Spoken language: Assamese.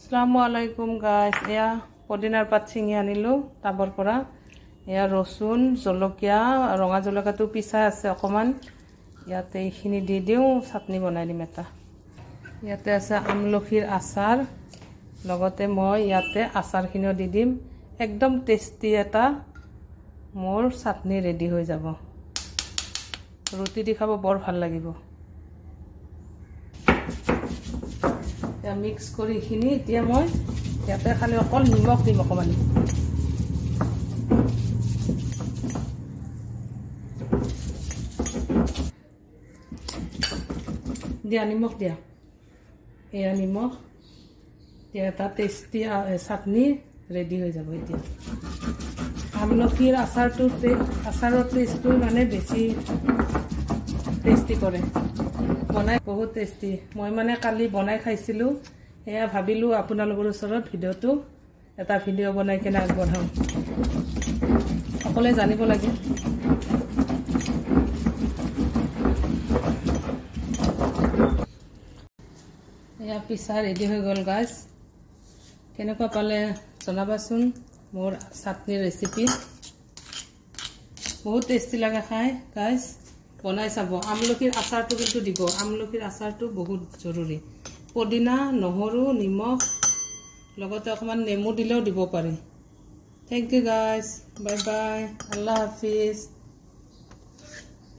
Assalamualaikum guys. Ya, podinar pat ছিঙি আনিলো টাবৰ পৰা। এয়া ৰসুন, জলকীয়া, ৰঙা জলকীয়াটো পিছা আছে অকমান। ইয়াতে এইখিনি দি দিও, চাটনি বনাই দিম এটা। ইয়াতে আছে আমলখিৰ আচাৰ। লগতে মই ইয়াতে আচাৰখিনিও দি দিম। একদম টেস্টি এটা মোৰ চাটনি ৰেডি হৈ যাব। ৰুটি দি খাব বৰ ভাল লাগিব। या मिक्स करी खिनि এতিয়া মই ইয়াতে খালি অকল নিমখ দিম অকমান দিয়া নিমখ দিয়া এয়া নিমখ দিয়া এটা টেস্টি চাটনি ৰেডি হৈ যাব এতিয়া আমলখিৰ আচাৰৰ টেষ্টটো মানে বেছি টেস্টি কৰে বনাই বহুত টেস্টি মই মানে কালি বনাই খাইছিলো এয়া ভাবিলো আপোনালোকৰ ওচৰত ভিডিওটো এটা ভিডিও বনাই কেনে আগবঢ়াম সকলে জানিব লাগে এয়া পিছা ৰেডি হৈ গল গাইস কেনেকুৱা পালে জনাবাচোন মোৰ চাটনি ৰেচিপি বহুত টেস্টি লাগে খাই গাইস বনাই চাব আমলখিৰ আচাৰটো কিন্তু দিব আমলখিৰ আচাৰটো বহুত জৰুৰী পদিনা নহৰু নিমখ লগতে অকমান নেমু দিলেও দিব পাৰি thank you guys bye bye আল্লাহ হাফিজ